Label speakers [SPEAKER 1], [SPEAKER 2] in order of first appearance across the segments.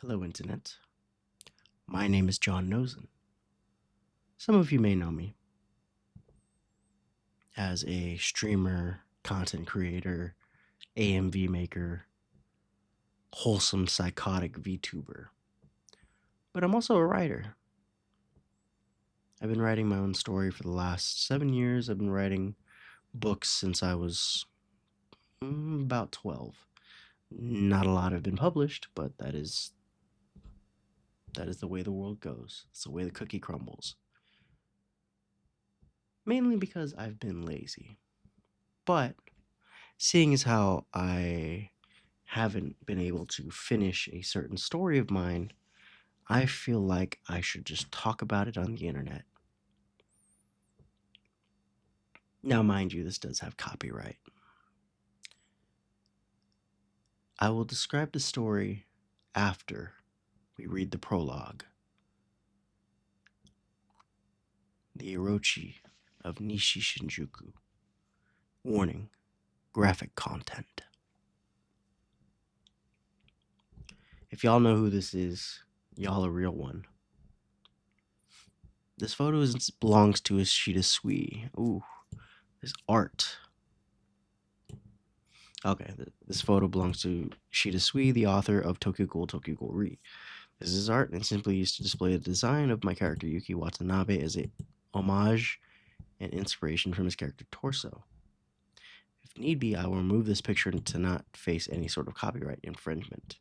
[SPEAKER 1] Hello, Internet. My name is John Nosen. Some of you may know me as a streamer, content creator, AMV maker, wholesome psychotic VTuber. But I'm also a writer. I've been writing my own story for the last 7 years. I've been writing books since I was about 12. Not a lot have been published, but that is the way the world goes. It's the way the cookie crumbles. Mainly because I've been lazy. But seeing as how I haven't been able to finish a certain story of mine, I feel like I should just talk about it on the internet. Now, mind you, this does have copyright. I will describe the story after we read the prologue. The Orochi of Nishi Shinjuku. Warning, graphic content. If y'all know who this is, y'all a real one. This photo belongs to Ishida Sui. Ooh, this art. Okay, this photo belongs to Ishida Sui, the author of Tokyo Ghoul Tokyo Ghoul Re. This is art and simply used to display the design of my character Yuki Watanabe as a homage and inspiration from his character Torso. If need be, I will remove this picture to not face any sort of copyright infringement.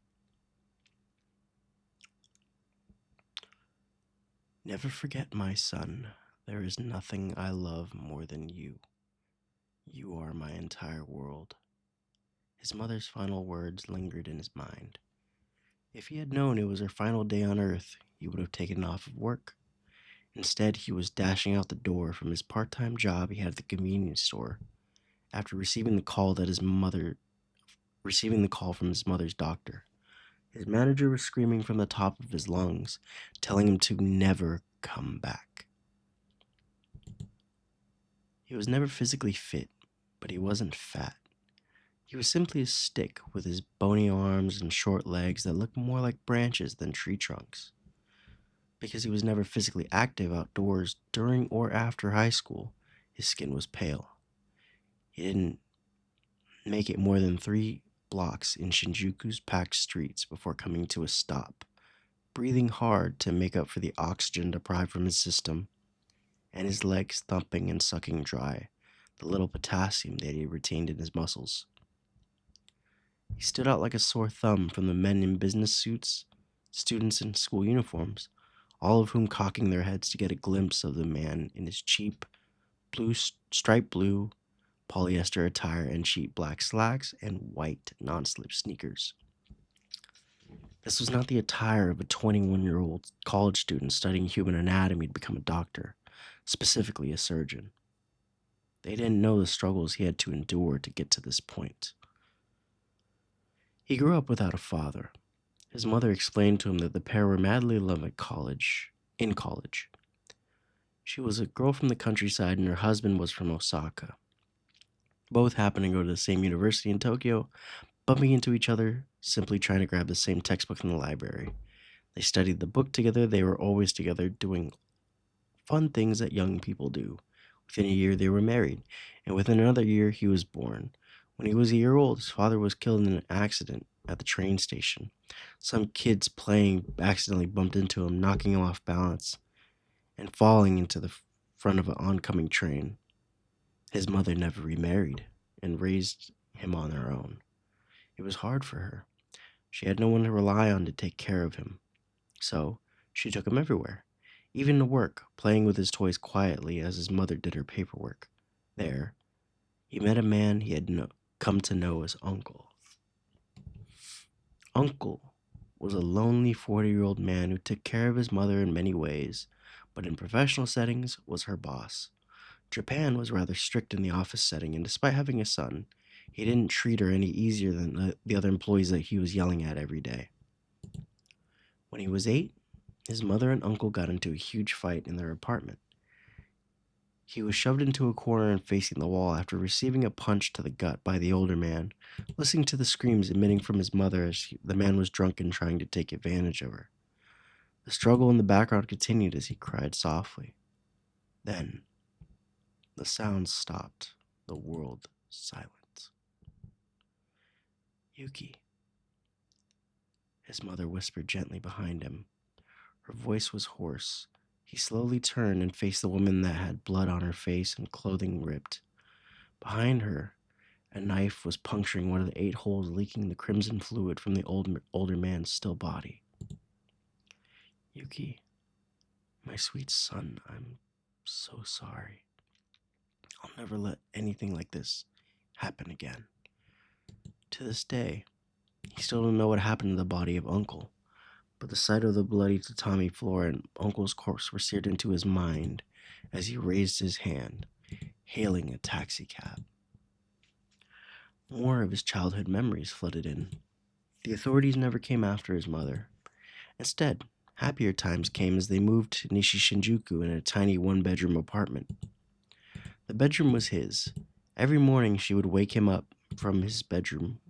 [SPEAKER 1] Never forget, my son, there is nothing I love more than you. You are my entire world. His mother's final words lingered in his mind. If he had known it was her final day on Earth, he would have taken off of work. Instead, he was dashing out the door from his part-time job he had at the convenience store after receiving the call from his mother's doctor. His manager was screaming from the top of his lungs, telling him to never come back. He was never physically fit, but he wasn't fat. He was simply a stick with his bony arms and short legs that looked more like branches than tree trunks. Because he was never physically active outdoors during or after high school, his skin was pale. He didn't make it more than 3 blocks in Shinjuku's packed streets before coming to a stop, breathing hard to make up for the oxygen deprived from his system, and his legs thumping and sucking dry the little potassium that he retained in his muscles. He stood out like a sore thumb from the men in business suits, students in school uniforms, all of whom cocking their heads to get a glimpse of the man in his cheap, striped blue polyester attire and cheap black slacks and white non-slip sneakers. This was not the attire of a 21-year-old college student studying human anatomy to become a doctor, specifically a surgeon. They didn't know the struggles he had to endure to get to this point. He grew up without a father. His mother explained to him that the pair were madly in love in college. She was a girl from the countryside and her husband was from Osaka. Both happened to go to the same university in Tokyo, bumping into each other, simply trying to grab the same textbook in the library. They studied the book together, they were always together doing fun things that young people do. Within a year, they were married, and within another year, he was born. When he was a year old, his father was killed in an accident at the train station. Some kids playing accidentally bumped into him, knocking him off balance and falling into the front of an oncoming train. His mother never remarried and raised him on her own. It was hard for her. She had no one to rely on to take care of him. So, she took him everywhere, even to work, playing with his toys quietly as his mother did her paperwork. There, he met a man he had come to know as Uncle. Uncle was a lonely 40-year-old man who took care of his mother in many ways, but in professional settings was her boss. Japan was rather strict in the office setting, and despite having a son, he didn't treat her any easier than the other employees that he was yelling at every day. When he was 8, his mother and uncle got into a huge fight in their apartment. He was shoved into a corner and facing the wall after receiving a punch to the gut by the older man, listening to the screams emitting from his mother as the man was drunk and trying to take advantage of her. The struggle in the background continued as he cried softly. Then, the sounds stopped, the world silent. Yuki, his mother whispered gently behind him. Her voice was hoarse. He slowly turned and faced the woman that had blood on her face and clothing ripped. Behind her, a knife was puncturing one of the 8 holes, leaking the crimson fluid from the older man's still body. Yuki, my sweet son, I'm so sorry. I'll never let anything like this happen again. To this day, he still don't know what happened to the body of Uncle, but the sight of the bloody tatami floor and Uncle's corpse were seared into his mind as he raised his hand, hailing a taxicab. More of his childhood memories flooded in. The authorities never came after his mother. Instead, happier times came as they moved to Nishi Shinjuku in a tiny one-bedroom apartment. The bedroom was his. Every morning she would wake him up from his bedroom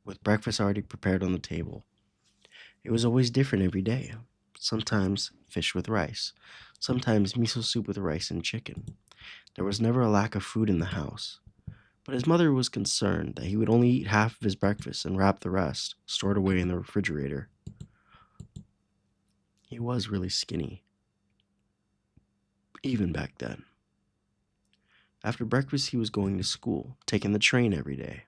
[SPEAKER 1] with breakfast already prepared on the table. It was always different every day. Sometimes fish with rice, sometimes miso soup with rice and chicken. There was never a lack of food in the house. But his mother was concerned that he would only eat half of his breakfast and wrap the rest, stored away in the refrigerator. He was really skinny, even back then. After breakfast, he was going to school, taking the train every day.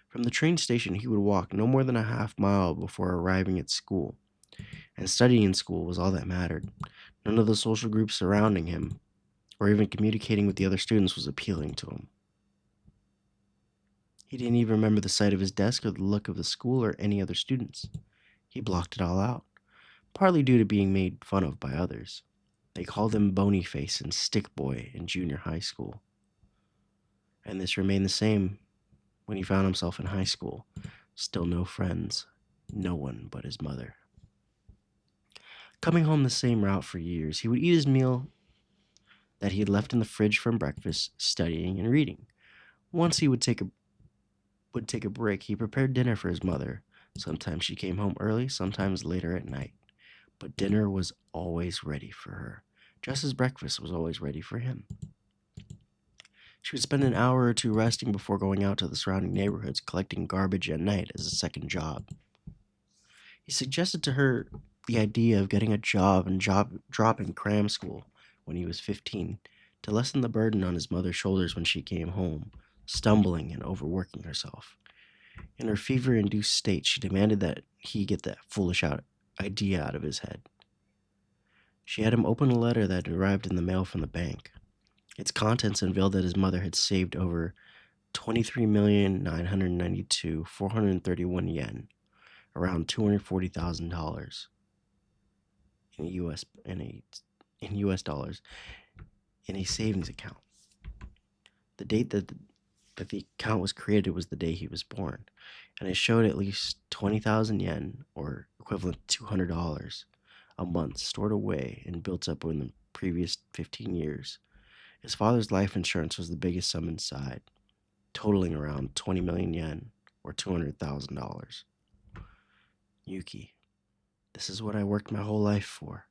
[SPEAKER 1] From the train station, he would walk no more than a half mile before arriving at school. And studying in school was all that mattered. None of the social groups surrounding him, or even communicating with the other students, was appealing to him. He didn't even remember the sight of his desk or the look of the school or any other students. He blocked it all out, partly due to being made fun of by others. They called him Bony Face and Stick Boy in junior high school. And this remained the same when he found himself in high school. Still no friends, no one but his mother. Coming home the same route for years, he would eat his meal that he had left in the fridge from breakfast, studying and reading. Once he would take a break, he prepared dinner for his mother. Sometimes she came home early, sometimes later at night. But dinner was always ready for her, just as breakfast was always ready for him. She would spend an hour or two resting before going out to the surrounding neighborhoods, collecting garbage at night as a second job. He suggested to her the idea of getting a job and dropping cram school when he was 15 to lessen the burden on his mother's shoulders when she came home, stumbling and overworking herself. In her fever-induced state, she demanded that he get that foolish idea out of his head. She had him open a letter that had arrived in the mail from the bank. Its contents unveiled that his mother had saved over 23,992,431 yen, around $240,000 in US dollars, in a savings account. The date that the account was created was the day he was born, and it showed at least 20,000 yen, or equivalent to $200, a month stored away and built up in the previous 15 years. His father's life insurance was the biggest sum inside, totaling around 20 million yen, or $200,000. Yuki, this is what I worked my whole life for.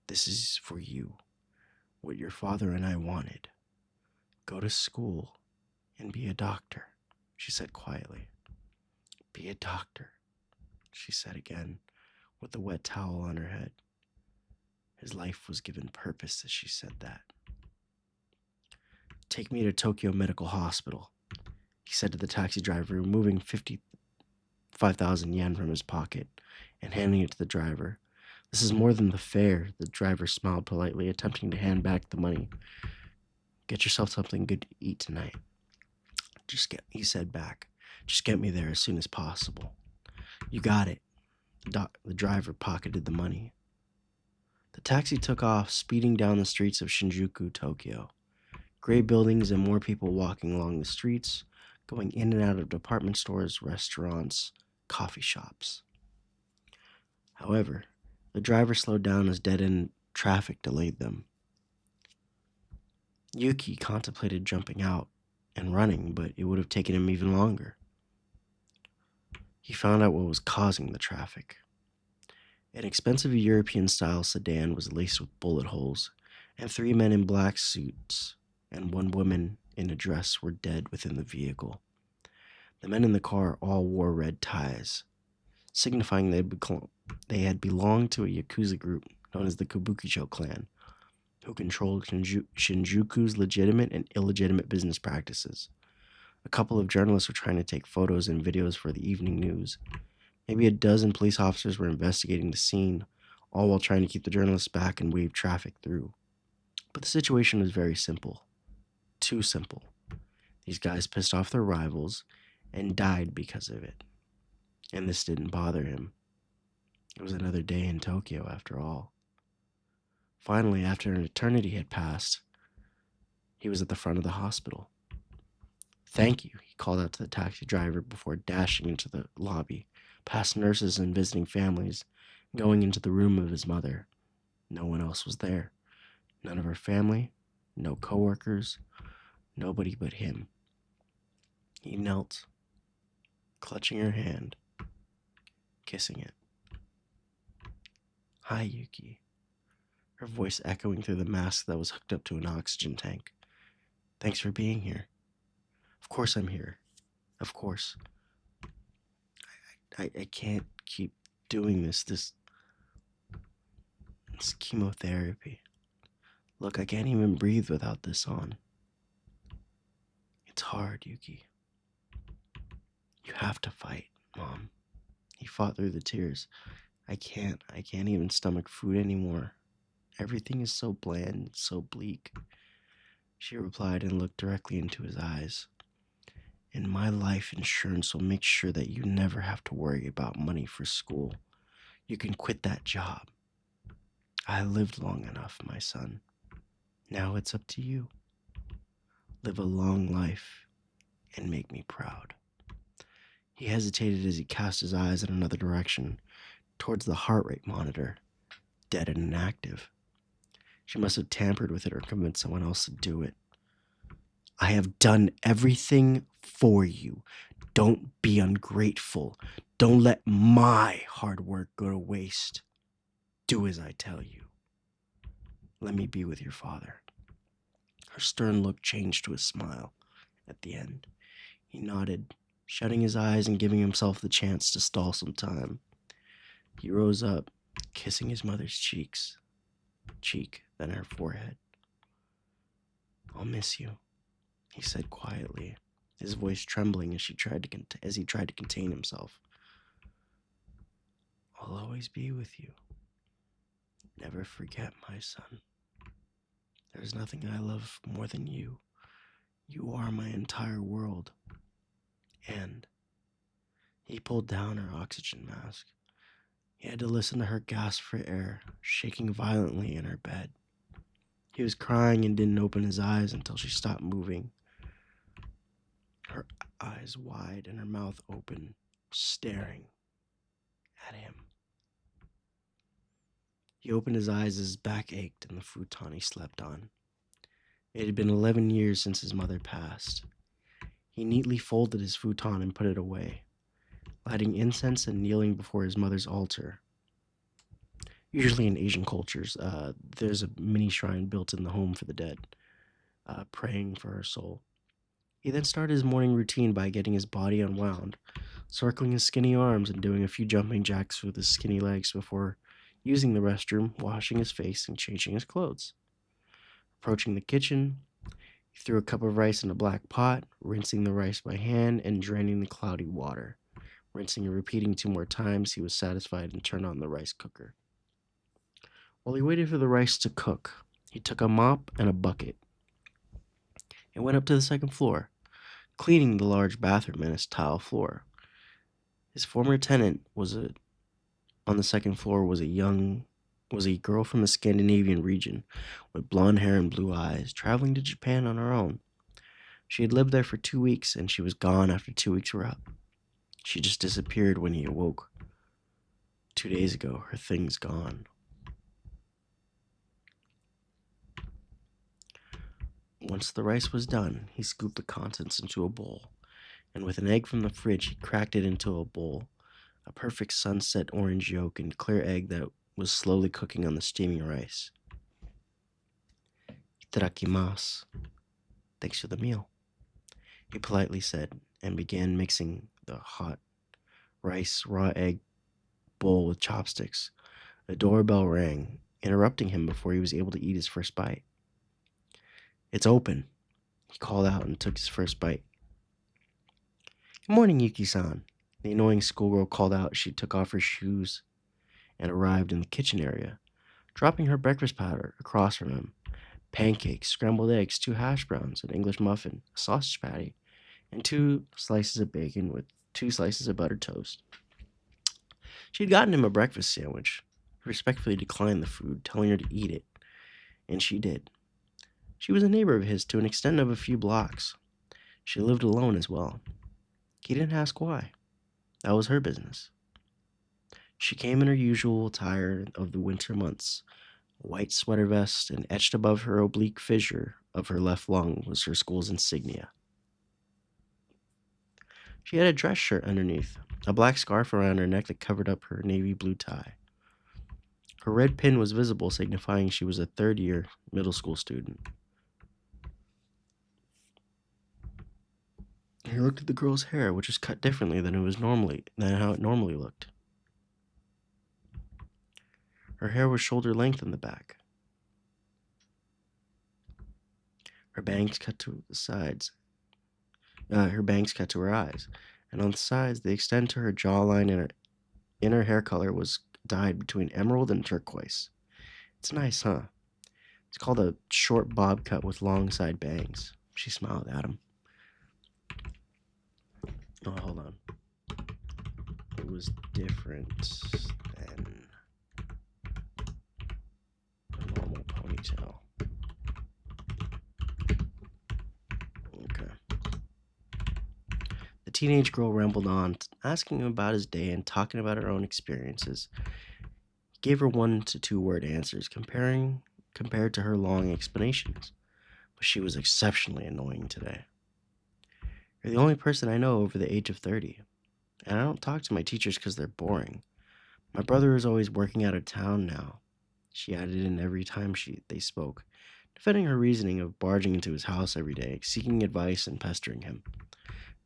[SPEAKER 1] This is for you, what your father and I wanted. Go to school and be a doctor, she said quietly. Be a doctor, she said again, with the wet towel on her head. His life was given purpose as she said that. Take me to Tokyo Medical Hospital, he said to the taxi driver, removing 55,000 yen from his pocket and handing it to the driver. This is more than the fare, the driver smiled politely, attempting to hand back the money. Get yourself something good to eat tonight. He said back. Just get me there as soon as possible. You got it. The driver pocketed the money. The taxi took off, speeding down the streets of Shinjuku, Tokyo. Gray buildings and more people walking along the streets, going in and out of department stores, restaurants, coffee shops. However, the driver slowed down as dead-end traffic delayed them. Yuki contemplated jumping out and running, but it would have taken him even longer. He found out what was causing the traffic. An expensive European-style sedan was laced with bullet holes, and three men in black suits and one woman in a dress were dead within the vehicle. The men in the car all wore red ties, signifying they had belonged to a Yakuza group known as the Kabukicho clan, who controlled Shinjuku's legitimate and illegitimate business practices. A couple of journalists were trying to take photos and videos for the evening news. Maybe a dozen police officers were investigating the scene, all while trying to keep the journalists back and wave traffic through. But the situation was very simple. Too simple. These guys pissed off their rivals and died because of it. And this didn't bother him. It was another day in Tokyo, after all. Finally, after an eternity had passed, he was at the front of the hospital. "Thank you," he called out to the taxi driver before dashing into the lobby, past nurses and visiting families, going into the room of his mother. No one else was there. None of her family, no coworkers, nobody but him. He knelt, clutching her hand, kissing it. "Hi, Yuki," her voice echoing through the mask that was hooked up to an oxygen tank. "Thanks for being here." "Of course I'm here. Of course. I can't keep doing this chemotherapy. Look, I can't even breathe without this on. It's hard, Yuki. You have to fight, Mom." He fought through the tears. I can't even stomach food anymore. Everything is so bland, so bleak." She replied and looked directly into his eyes. "And my life insurance will make sure that you never have to worry about money for school. You can quit that job. I lived long enough, my son. Now it's up to you. Live a long life and make me proud." He hesitated as he cast his eyes in another direction, towards the heart rate monitor, dead and inactive. She must have tampered with it or convinced someone else to do it. "I have done everything for you. Don't be ungrateful. Don't let my hard work go to waste. Do as I tell you. Let me be with your father." Her stern look changed to a smile at the end. He nodded, shutting his eyes and giving himself the chance to stall some time. He rose up, kissing his mother's cheek, then her forehead. "I'll miss you," he said quietly, his voice trembling as he tried to contain himself. "I'll always be with you. Never forget, my son. There's nothing I love more than you. You are my entire world." And he pulled down her oxygen mask. He had to listen to her gasp for air, shaking violently in her bed. He was crying and didn't open his eyes until she stopped moving, her eyes wide and her mouth open, staring at him. He opened his eyes as his back ached in the futon he slept on. It had been 11 years since his mother passed. He neatly folded his futon and put it away, lighting incense and kneeling before his mother's altar. Usually in Asian cultures, there's a mini shrine built in the home for the dead, praying for her soul. He then started his morning routine by getting his body unwound, circling his skinny arms and doing a few jumping jacks with his skinny legs before using the restroom, washing his face, and changing his clothes. Approaching the kitchen, he threw a cup of rice in a black pot, rinsing the rice by hand and draining the cloudy water. Rinsing and repeating 2 more times, he was satisfied and turned on the rice cooker. While he waited for the rice to cook, he took a mop and a bucket and went up to the second floor, cleaning the large bathroom and its tile floor. His former tenant on the second floor was a girl from the Scandinavian region with blonde hair and blue eyes, traveling to Japan on her own. She had lived there for 2 weeks, and she was gone after 2 weeks were up. She just disappeared when he awoke. 2 days ago, her things gone. Once the rice was done, he scooped the contents into a bowl, and with an egg from the fridge, he cracked it into a bowl. A perfect sunset orange yolk and clear egg that was slowly cooking on the steaming rice. Itadakimasu. Thanks for the meal, he politely said, and began mixing the hot rice raw egg bowl with chopsticks. A doorbell rang, interrupting him before he was able to eat his first bite. It's open, he called out and took his first bite. Good morning, Yuki-san, the annoying schoolgirl called out as she took off her shoes and arrived in the kitchen area, dropping her breakfast powder across from him. Pancakes, scrambled eggs, 2 hash browns, an English muffin, a sausage patty, and 2 slices of bacon with 2 slices of buttered toast. She had gotten him a breakfast sandwich. He respectfully declined the food, telling her to eat it, and she did. She was a neighbor of his to an extent of a few blocks. She lived alone as well. He didn't ask why. That was her business. She came in her usual attire of the winter months, a white sweater vest, and etched above her oblique fissure of her left lung was her school's insignia. She had a dress shirt underneath, a black scarf around her neck that covered up her navy blue tie. Her red pin was visible, signifying she was a third-year middle school student. He looked at the girl's hair, which was cut differently than how it normally looked. Her hair was shoulder length in the back. Her bangs cut to the sides. Her bangs cut to her eyes, and on the sides they extend to her jawline, and her inner hair color was dyed between emerald and turquoise. It's nice, huh? It's called a short bob cut with long side bangs. She smiled at him. Oh, hold on. It was different than a normal ponytail. Okay. The teenage girl rambled on, asking him about his day and talking about her own experiences. He gave her 1 to 2 word answers, compared to her long explanations, but she was exceptionally annoying today. You're the only person I know over the age of 30, and I don't talk to my teachers because they're boring. My brother is always working out of town now, she added in every time they spoke, defending her reasoning of barging into his house every day, seeking advice and pestering him.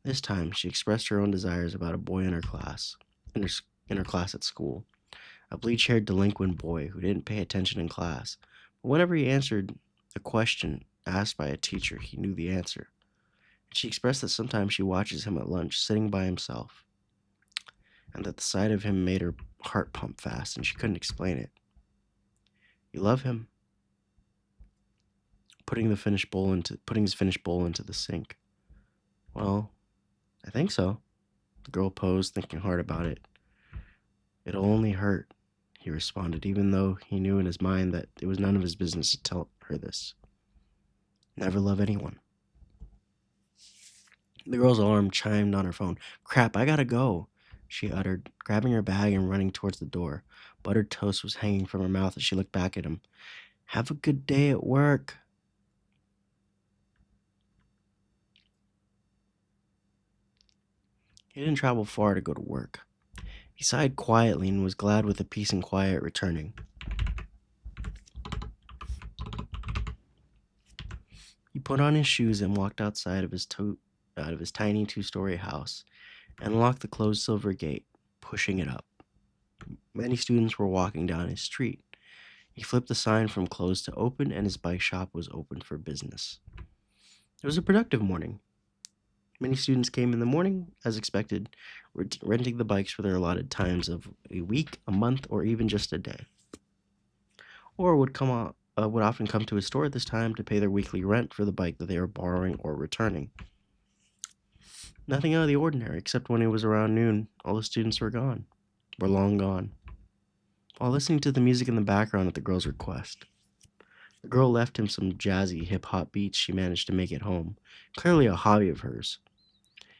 [SPEAKER 1] This time, she expressed her own desires about a boy in her class at school, a bleach-haired delinquent boy who didn't pay attention in class, but whenever he answered a question asked by a teacher, he knew the answer. She expressed that sometimes she watches him at lunch, sitting by himself, and that the sight of him made her heart pump fast, and she couldn't explain it. You love him? Putting his finished bowl into the sink. Well, I think so. The girl posed, thinking hard about it. It'll only hurt, he responded, even though he knew in his mind that it was none of his business to tell her this. Never love anyone. The girl's alarm chimed on her phone. Crap, I gotta go, she uttered, grabbing her bag and running towards the door. Buttered toast was hanging from her mouth as she looked back at him. Have a good day at work. He didn't travel far to go to work. He sighed quietly and was glad with the peace and quiet returning. He put on his shoes and walked outside of his tiny 2-story house and locked the closed silver gate, pushing it up. Many students were walking down his street. He flipped the sign from closed to open, and his bike shop was open for business. It was a productive morning. Many students came in the morning, as expected, renting the bikes for their allotted times of a week, a month, or even just a day. Or would often come to his store at this time to pay their weekly rent for the bike that they were borrowing or returning. Nothing out of the ordinary, except when it was around noon, all the students were long gone. While listening to the music in the background at the girl's request, the girl left him some jazzy hip-hop beats she managed to make at home, clearly a hobby of hers.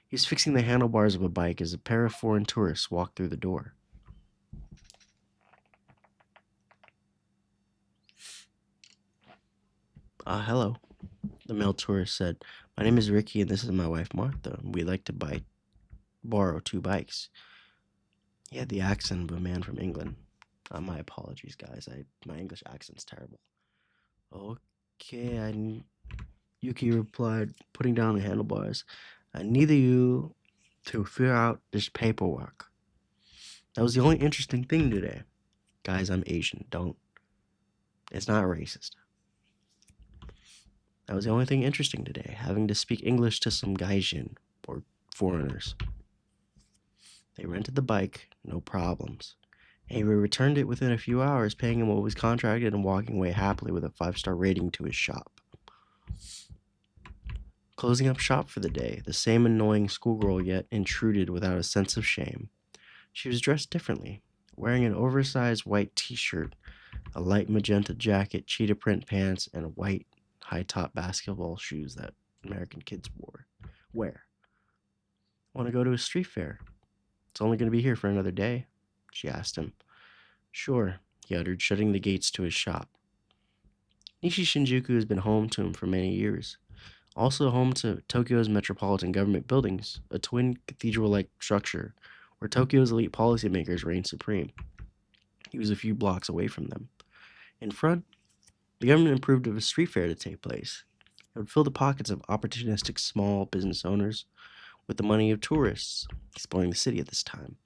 [SPEAKER 1] He was fixing the handlebars of a bike as a pair of foreign tourists walked through the door. Hello. The male tourist said, "My name is Ricky and this is my wife Martha. We'd like to borrow two bikes." He had the accent of a man from England. My apologies, guys. My English accent's terrible. Okay, Yuki replied, putting down the handlebars. "I need you to fill out this paperwork." That was the only interesting thing today. Guys, I'm Asian. Don't. It's not racist. That was the only thing interesting today, having to speak English to some gaijin, or foreigners. They rented the bike, no problems. Avery returned it within a few hours, paying him what was contracted and walking away happily with a 5-star rating to his shop. Closing up shop for the day, the same annoying schoolgirl yet intruded without a sense of shame. She was dressed differently, wearing an oversized white t-shirt, a light magenta jacket, cheetah print pants, and white high-top basketball shoes that American kids wear. "Want to go to a street fair? It's only going to be here for another day," she asked him. "Sure," he uttered, shutting the gates to his shop. Nishi Shinjuku has been home to him for many years. Also home to Tokyo's metropolitan government buildings, a twin cathedral-like structure where Tokyo's elite policymakers reign supreme. He was a few blocks away from them. In front, the government approved of a street fair to take place. It would fill the pockets of opportunistic small business owners with the money of tourists exploring the city at this time,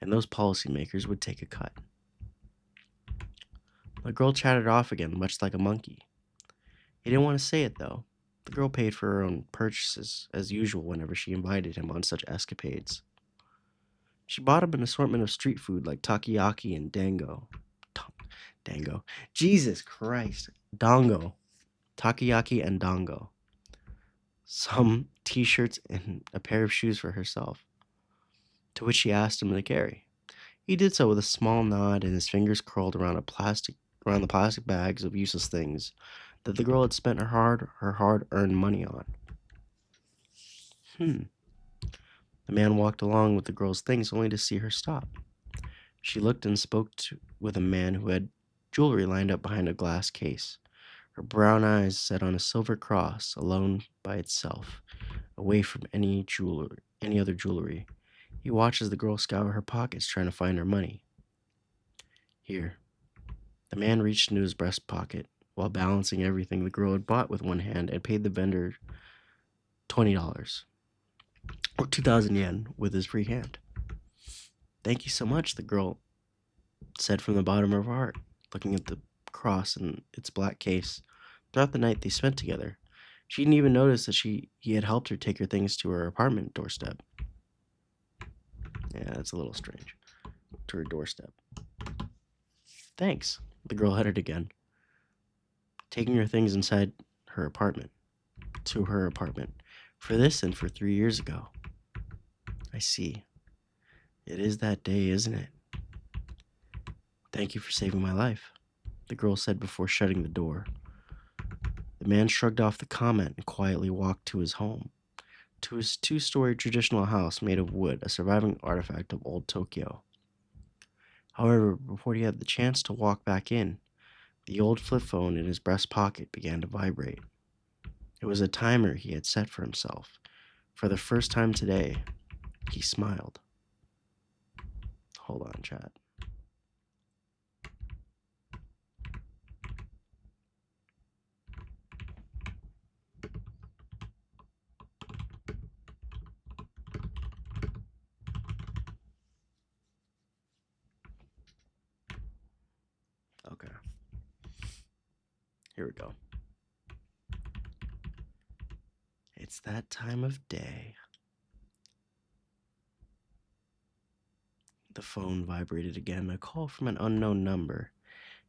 [SPEAKER 1] and those policymakers would take a cut. The girl chattered off again, much like a monkey. He didn't want to say it, though. The girl paid for her own purchases, as usual whenever she invited him on such escapades. She bought him an assortment of street food like takoyaki and dango. Jesus Christ. Dango. Takoyaki and dango. Some t-shirts and a pair of shoes for herself, to which she asked him to carry. He did so with a small nod and his fingers curled around the plastic bags of useless things that the girl had spent her hard-earned money on. The man walked along with the girl's things only to see her stop. She looked and spoke with a man who had jewelry lined up behind a glass case, her brown eyes set on a silver cross, alone by itself, away from any other jewelry. He watched as the girl scoured her pockets trying to find her money. "Here." The man reached into his breast pocket while balancing everything the girl had bought with one hand and paid the vendor $20, or 2,000 yen, with his free hand. "Thank you so much," the girl said from the bottom of her heart, looking at the cross in its black case. Throughout the night they spent together, she didn't even notice that he had helped her take her things to her apartment doorstep. Yeah, that's a little strange. To her doorstep. "Thanks," the girl uttered again, taking her things inside her apartment. To her apartment. "For this and for 3 years ago." "I see. It is that day, isn't it?" "Thank you for saving my life," the girl said before shutting the door. The man shrugged off the comment and quietly walked to his home, to his 2-story traditional house made of wood, a surviving artifact of old Tokyo. However, before he had the chance to walk back in, the old flip phone in his breast pocket began to vibrate. It was a timer he had set for himself. For the first time today, he smiled. Hold on, chat. Okay. Here we go. It's that time of day. The phone vibrated again, a call from an unknown number.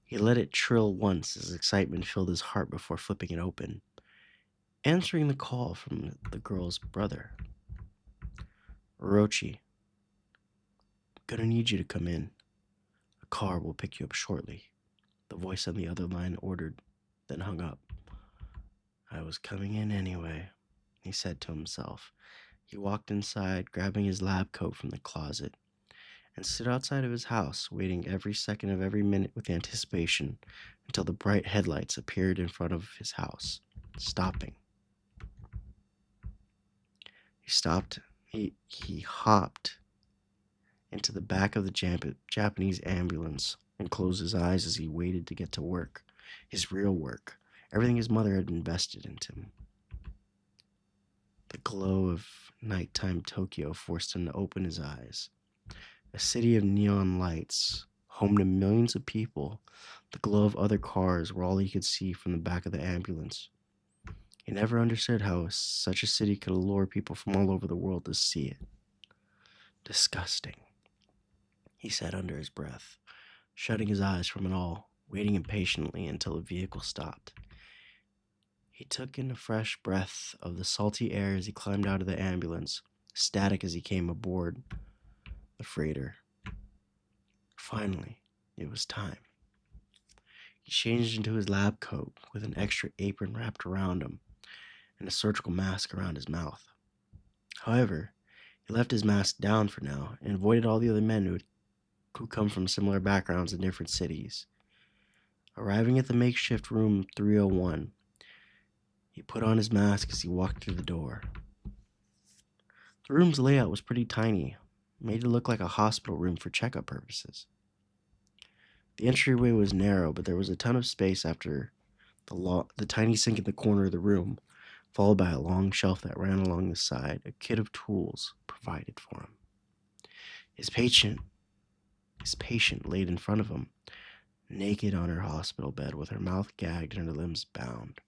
[SPEAKER 1] He let it trill once as excitement filled his heart before flipping it open. Answering the call from the girl's brother. "Orochi, gonna need you to come in. A car will pick you up shortly," the voice on the other line ordered, then hung up. "I was coming in anyway," he said to himself. He walked inside, grabbing his lab coat from the closet, and stood outside of his house, waiting every second of every minute with anticipation until the bright headlights appeared in front of his house, stopping He hopped into the back of the Japanese ambulance and closed his eyes as he waited to get to work, his real work, everything his mother had invested into him. The glow of nighttime Tokyo forced him to open his eyes. A city of neon lights, home to millions of people, the glow of other cars were all he could see from the back of the ambulance. He never understood how such a city could allure people from all over the world to see it. Disgusting, he said under his breath, shutting his eyes from it all, waiting impatiently until the vehicle stopped. He took in a fresh breath of the salty air as he climbed out of the ambulance, ecstatic as he came aboard the freighter. Finally, it was time. He changed into his lab coat with an extra apron wrapped around him and a surgical mask around his mouth. However, he left his mask down for now and avoided all the other men who come from similar backgrounds in different cities. Arriving at the makeshift room 301, he put on his mask as he walked through the door. The room's layout was pretty tiny, made to look like a hospital room for checkup purposes. The entryway was narrow, but there was a ton of space after the tiny sink in the corner of the room, followed by a long shelf that ran along the side, a kit of tools provided for him. His patient laid in front of him, naked on her hospital bed with her mouth gagged and her limbs bound,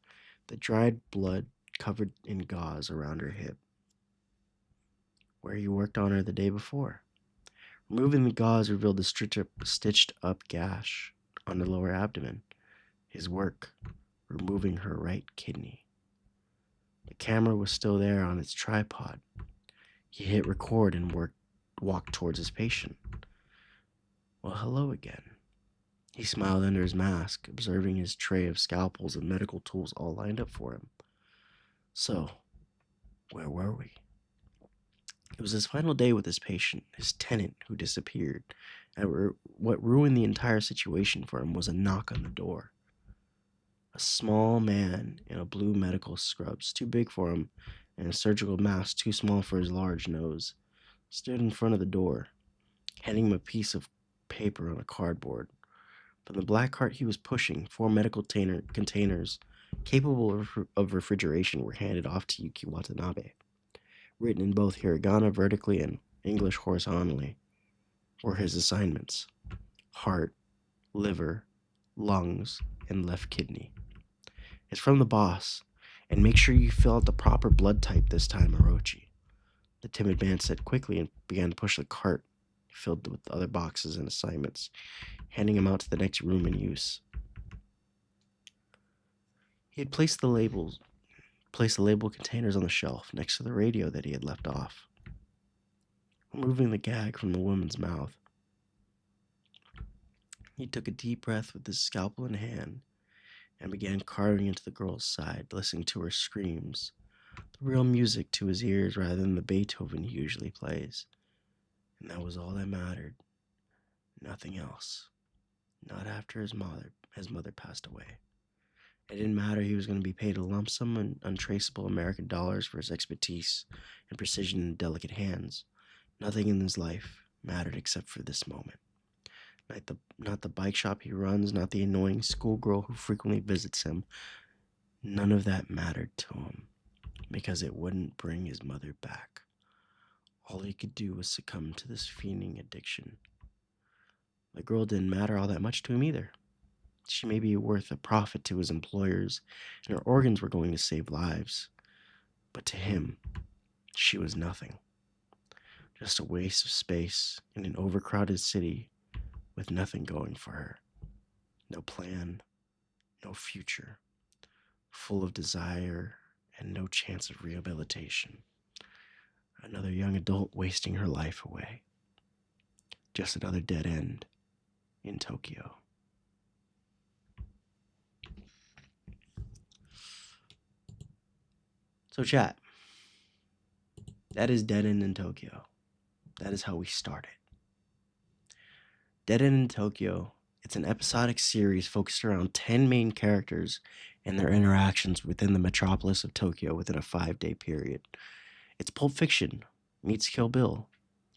[SPEAKER 1] the dried blood covered in gauze around her hip, where he worked on her the day before. Removing the gauze revealed the stitched up gash on the lower abdomen. His work, removing her right kidney. The camera was still there on its tripod. He hit record and walked towards his patient. Well, hello again. He smiled under his mask, observing his tray of scalpels and medical tools all lined up for him. So, where were we? It was his final day with his patient, his tenant who disappeared, and what ruined the entire situation for him was a knock on the door. A small man in a blue medical scrubs, too big for him, and a surgical mask too small for his large nose, stood in front of the door, handing him a piece of paper on a cardboard. From the black cart he was pushing, 4 medical containers capable of refrigeration were handed off to Yuki Watanabe. Written in both hiragana vertically and English horizontally were his assignments: heart, liver, lungs, and left kidney. It's from the boss, and make sure you fill out the proper blood type this time, Orochi, the timid man said quickly and began to push the cart filled with other boxes and assignments, handing him out to the next room in use. He had placed the label containers on the shelf next to the radio that he had left off. Removing the gag from the woman's mouth, he took a deep breath with his scalpel in hand and began carving into the girl's side, listening to her screams, the real music to his ears rather than the Beethoven he usually plays. And that was all that mattered. Nothing else. Not after his mother passed away. It didn't matter he was going to be paid a lump sum in untraceable American dollars for his expertise and precision in delicate hands. Nothing in his life mattered except for this moment. Not the bike shop he runs, not the annoying schoolgirl who frequently visits him. None of that mattered to him, because it wouldn't bring his mother back. All he could do was succumb to this fiending addiction. The girl didn't matter all that much to him either. She may be worth a profit to his employers, and her organs were going to save lives. But to him, she was nothing. Just a waste of space in an overcrowded city with nothing going for her. No plan, no future, full of desire and no chance of rehabilitation. Another young adult wasting her life away. Just another dead end in Tokyo. So chat, that is Dead End in Tokyo. That is how we started. Dead End in Tokyo, it's an episodic series focused around 10 main characters and their interactions within the metropolis of Tokyo within a 5-day period. It's Pulp Fiction meets Kill Bill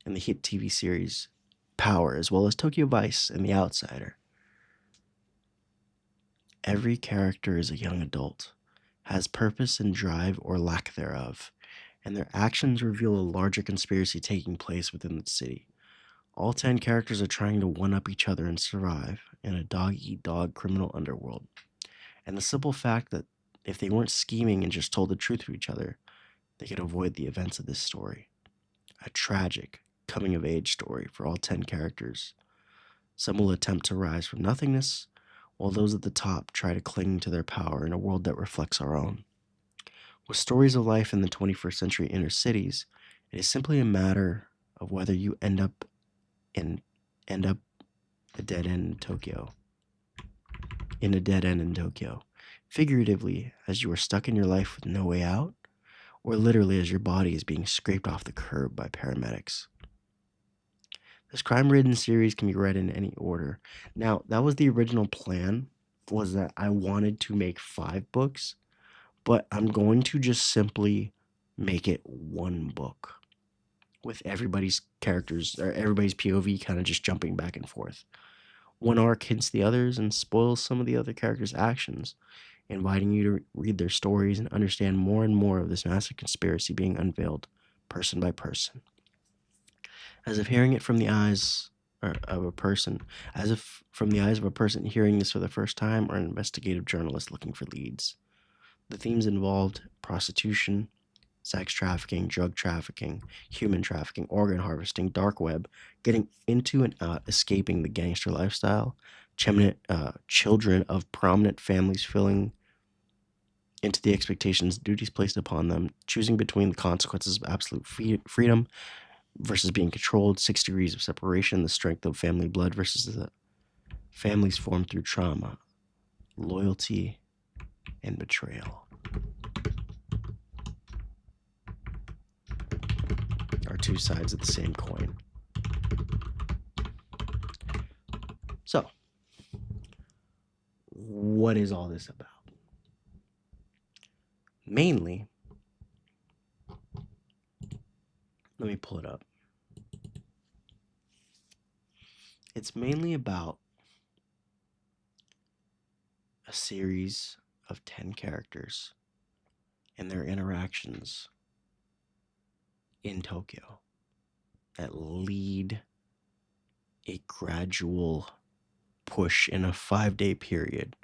[SPEAKER 1] and the hit TV series Power, as well as Tokyo Vice and The Outsider. Every character is a young adult, has purpose and drive or lack thereof, and their actions reveal a larger conspiracy taking place within the city. All 10 characters are trying to one up each other and survive in a dog eat dog criminal underworld. And the simple fact that if they weren't scheming and just told the truth to each other, they could avoid the events of this story. A tragic coming of age story for all 10 characters. Some will attempt to rise from nothingness, while those at the top try to cling to their power in a world that reflects our own. With stories of life in the 21st century inner cities, it is simply a matter of whether you end up a dead end in Tokyo. In a dead end in Tokyo. Figuratively, as you are stuck in your life with no way out, or literally as your body is being scraped off the curb by paramedics. This crime-ridden series can be read in any order. Now, that was the original plan, was that I wanted to make 5 books, but I'm going to just simply make it one book with everybody's characters or everybody's POV kind of just jumping back and forth. One arc hints the others and spoils some of the other characters' actions, inviting you to read their stories and understand more and more of this massive conspiracy being unveiled person by person. As if hearing it from the eyes of a person, as if from the eyes of a person hearing this for the first time or an investigative journalist looking for leads. The themes involved prostitution, sex trafficking, drug trafficking, human trafficking, organ harvesting, dark web, getting into and out, escaping the gangster lifestyle, children of prominent families filling into the expectations, duties placed upon them, choosing between the consequences of absolute freedom versus being controlled, 6 degrees of separation, the strength of family blood versus the families formed through trauma, loyalty, and betrayal are 2 sides of the same coin. So, what is all this about? Mainly, let me pull it up. It's mainly about a series of 10 characters and their interactions in Tokyo that lead a gradual push in a 5-day period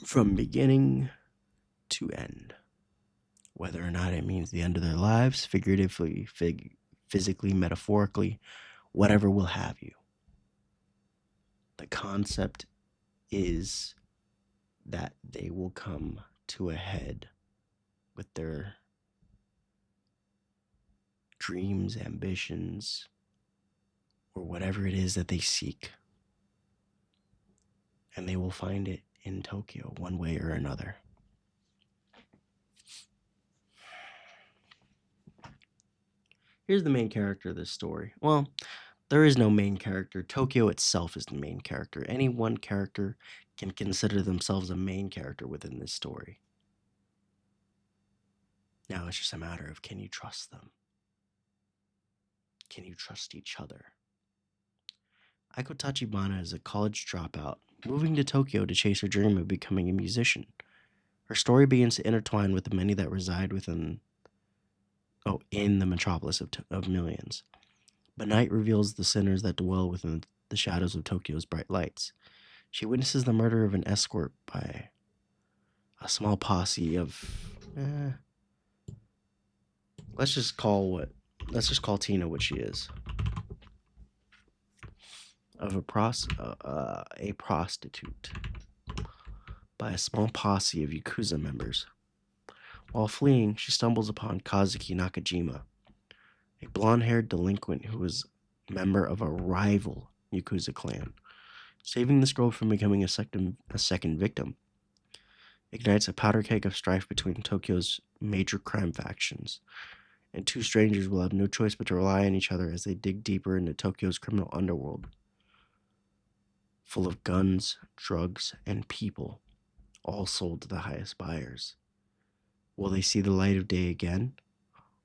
[SPEAKER 1] from beginning to end. Whether or not it means the end of their lives, figuratively, physically, metaphorically, whatever will have you. The concept is that they will come to a head with their dreams, ambitions, or whatever it is that they seek. And they will find it in Tokyo one way or another. Here's the main character of this story. Well, there is no main character. Tokyo itself is the main character. Any one character can consider themselves a main character within this story. Now it's just a matter of, can you trust them? Can you trust each other? Aiko Tachibana is a college dropout, moving to Tokyo to chase her dream of becoming a musician. Her story begins to intertwine with the many that reside in the metropolis of millions. But night reveals the sinners that dwell within the shadows of Tokyo's bright lights. She witnesses the murder of an escort by a small posse of let's just call Tina what she is. Of a prostitute by a small posse of Yakuza members. While fleeing, she stumbles upon Kazuki Nakajima, a blonde-haired delinquent who was a member of a rival Yakuza clan. Saving this girl from becoming a second victim ignites a powder keg of strife between Tokyo's major crime factions, and 2 strangers will have no choice but to rely on each other as they dig deeper into Tokyo's criminal underworld, full of guns, drugs, and people, all sold to the highest buyers. Will they see the light of day again,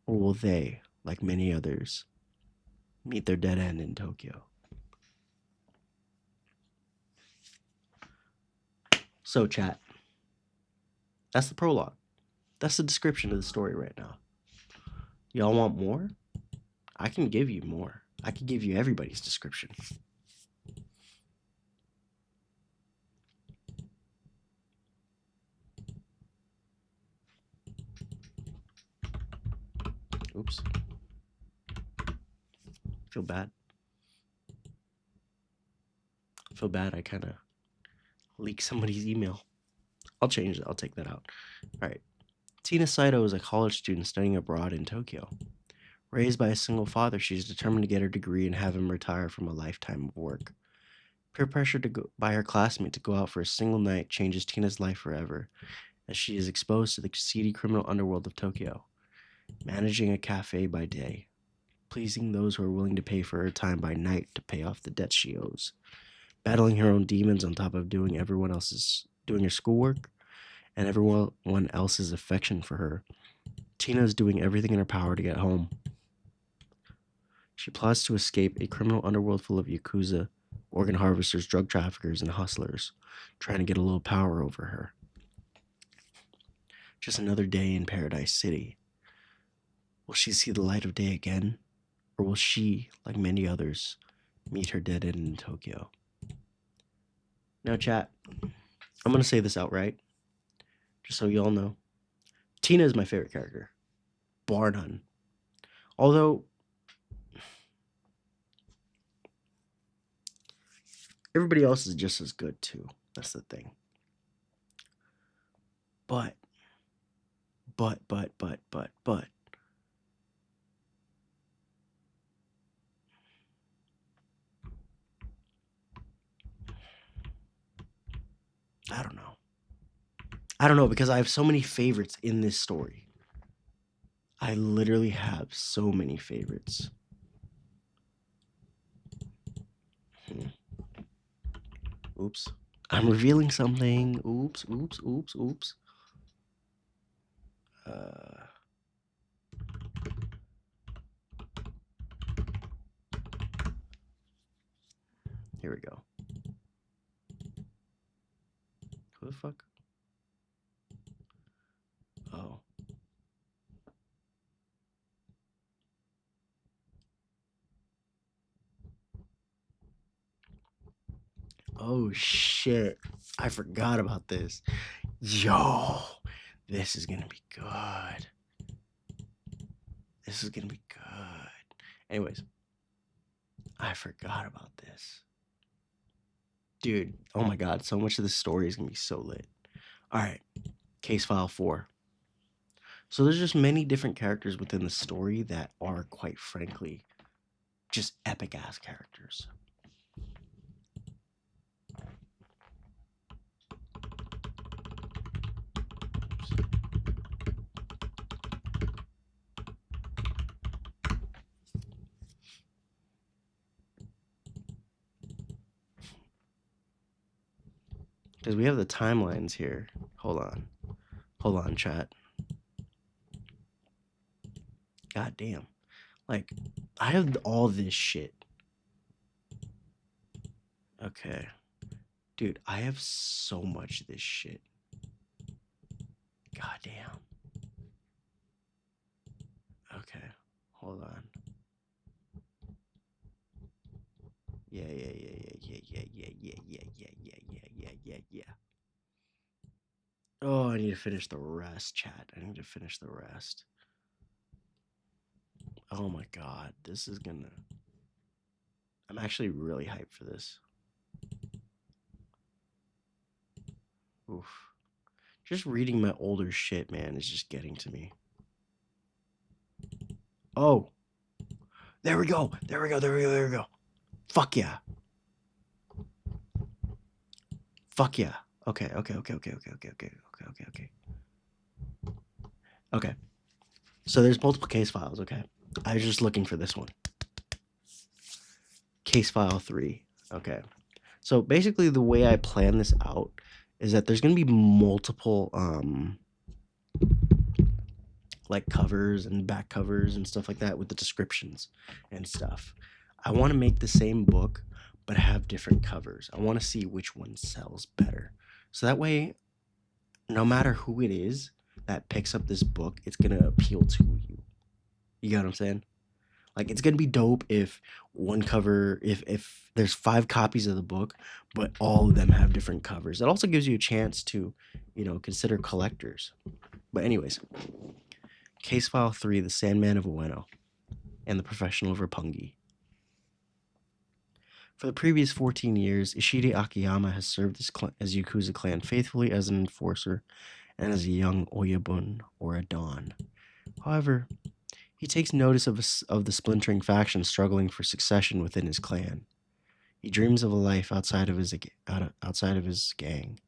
[SPEAKER 1] Or will they, like many others, meet their dead end in Tokyo? So, chat, that's the prologue. That's the description of the story right now. Y'all want more? I can give you more. I can give you everybody's description. Oops. Feel bad. Feel bad I kind of leaked somebody's email. I'll change it. I'll take that out. All right. Tina Saito is a college student studying abroad in Tokyo. Raised by a single father, she's determined to get her degree and have him retire from a lifetime of work. Peer pressure by her classmate to go out for a single night changes Tina's life forever, as she is exposed to the seedy criminal underworld of Tokyo, managing a cafe by day, pleasing those who are willing to pay for her time by night to pay off the debts she owes, battling her own demons on top of doing her schoolwork and everyone else's affection for her. Tina is doing everything in her power to get home. She plots to escape a criminal underworld full of yakuza, organ harvesters, drug traffickers, and hustlers, trying to get a little power over her. Just another day in Paradise City. Will she see the light of day again? Or will she, like many others, meet her dead end in Tokyo? Now, chat, I'm going to say this outright, just so y'all know. Tina is my favorite character, bar none. Although, everybody else is just as good, too. That's the thing. But, I don't know. I don't know, because I have so many favorites in this story. I literally have so many favorites. Oops. I'm revealing something. Oops. Here we go. Who the fuck? Oh. Oh shit. I forgot about this. Yo, this is gonna be good. This is gonna be good. Anyways, I forgot about this. Dude, oh my god, so much of this story is gonna be so lit. Alright, case file 4. So there's just many different characters within the story that are, quite frankly, just epic ass characters. Because we have the timelines here. Hold on, chat. God damn. Like, I have all this shit. Okay. Dude, I have so much of this shit. God damn. Okay. Hold on. Yeah. Oh, I need to finish the rest, chat. I need to finish the rest. Oh my god, this is gonna... I'm actually really hyped for this. Oof. Just reading my older shit, man, is just getting to me. Oh. There we go. Fuck yeah. Okay. Okay. So there's multiple case files, okay? I was just looking for this one. Case file 3. Okay. So basically the way I plan this out is that there's going to be multiple like covers and back covers and stuff like that with the descriptions and stuff. I want to make the same book but have different covers. I want to see which one sells better. So that way, no matter who it is that picks up this book, it's going to appeal to you. You get what I'm saying? Like it's gonna be dope if one cover, if there's 5 copies of the book, but all of them have different covers. It also gives you a chance to, consider collectors. But anyways, Case File 3: The Sandman of Ueno and the Professional of Roppongi. For the previous 14 years, Ishida Akiyama has served as Yakuza clan faithfully as an enforcer and as a young Oyabun or a Don. However, he takes notice of the splintering factions struggling for succession within his clan. He dreams of a life outside of his gang.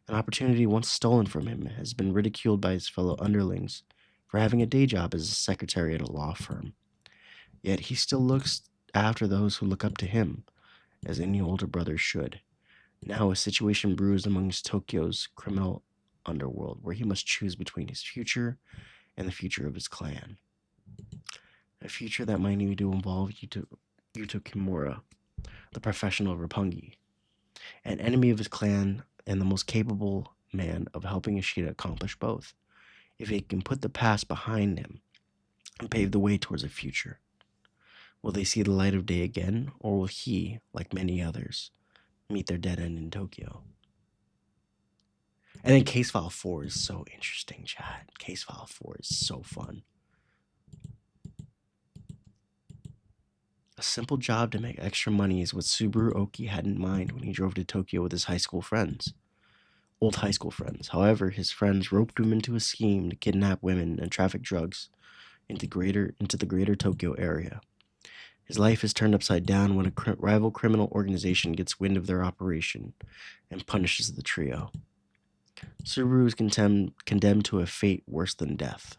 [SPEAKER 1] An opportunity once stolen from him has been ridiculed by his fellow underlings for having a day job as a secretary at a law firm. Yet he still looks after those who look up to him, as any older brother should. Now a situation brews amongst Tokyo's criminal underworld, where he must choose between his future and the future of his clan. A future that might need to involve Yuto Kimura, the professional of Roppongi, an enemy of his clan and the most capable man of helping Ishida accomplish both, if he can put the past behind him and pave the way towards a future. Will they see the light of day again, or will he, like many others, meet their dead end in Tokyo? And then Case File 4 is so interesting, chat. Case File 4 is so fun. A simple job to make extra money is what Subaru Oki had in mind when he drove to Tokyo with his old high school friends. However, his friends roped him into a scheme to kidnap women and traffic drugs into the greater Tokyo area. His life is turned upside down when a rival criminal organization gets wind of their operation and punishes the trio. Subaru is condemned to a fate worse than death,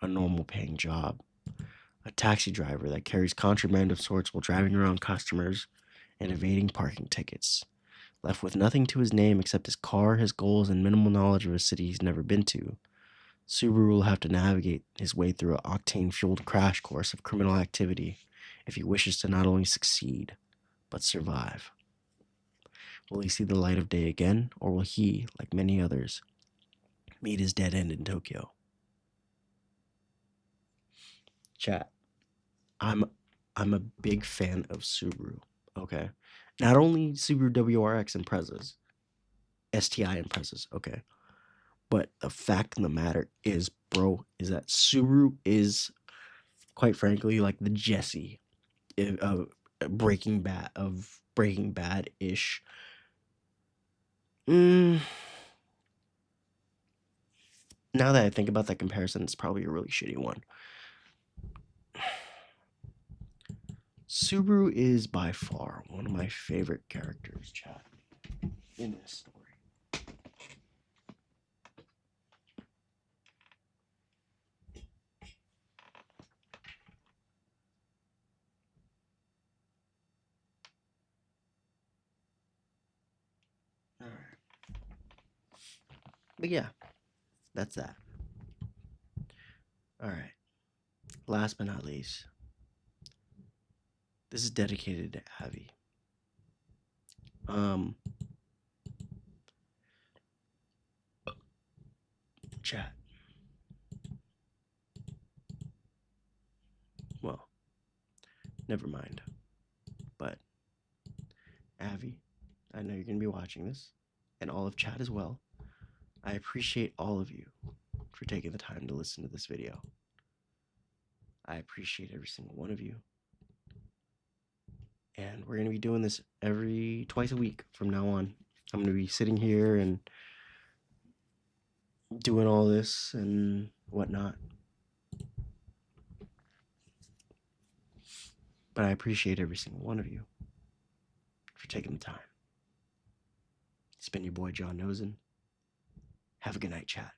[SPEAKER 1] a normal paying job. A taxi driver that carries contraband of sorts while driving around customers and evading parking tickets. Left with nothing to his name except his car, his goals, and minimal knowledge of a city he's never been to, Subaru will have to navigate his way through an octane-fueled crash course of criminal activity if he wishes to not only succeed, but survive. Will he see the light of day again, or will he, like many others, meet his dead end in Tokyo? Chat. I'm a big fan of Subaru. Okay, not only Subaru WRX Imprezas, STI Imprezas. Okay, but the fact of the matter is, bro, is that Subaru is, quite frankly, like the Jesse of Breaking Bad ish. Now that I think about that comparison, it's probably a really shitty one. Subaru is by far one of my favorite characters, chat, in this story. Alright. But yeah, that's that. Alright. Last but not least, this is dedicated to Avi. Chat. Well, never mind. But, Avi, I know you're going to be watching this, and all of chat as well. I appreciate all of you for taking the time to listen to this video. I appreciate every single one of you. And we're going to be doing this twice a week from now on. I'm going to be sitting here and doing all this and whatnot. But I appreciate every single one of you for taking the time. It's been your boy, John Nosen. Have a good night, chat.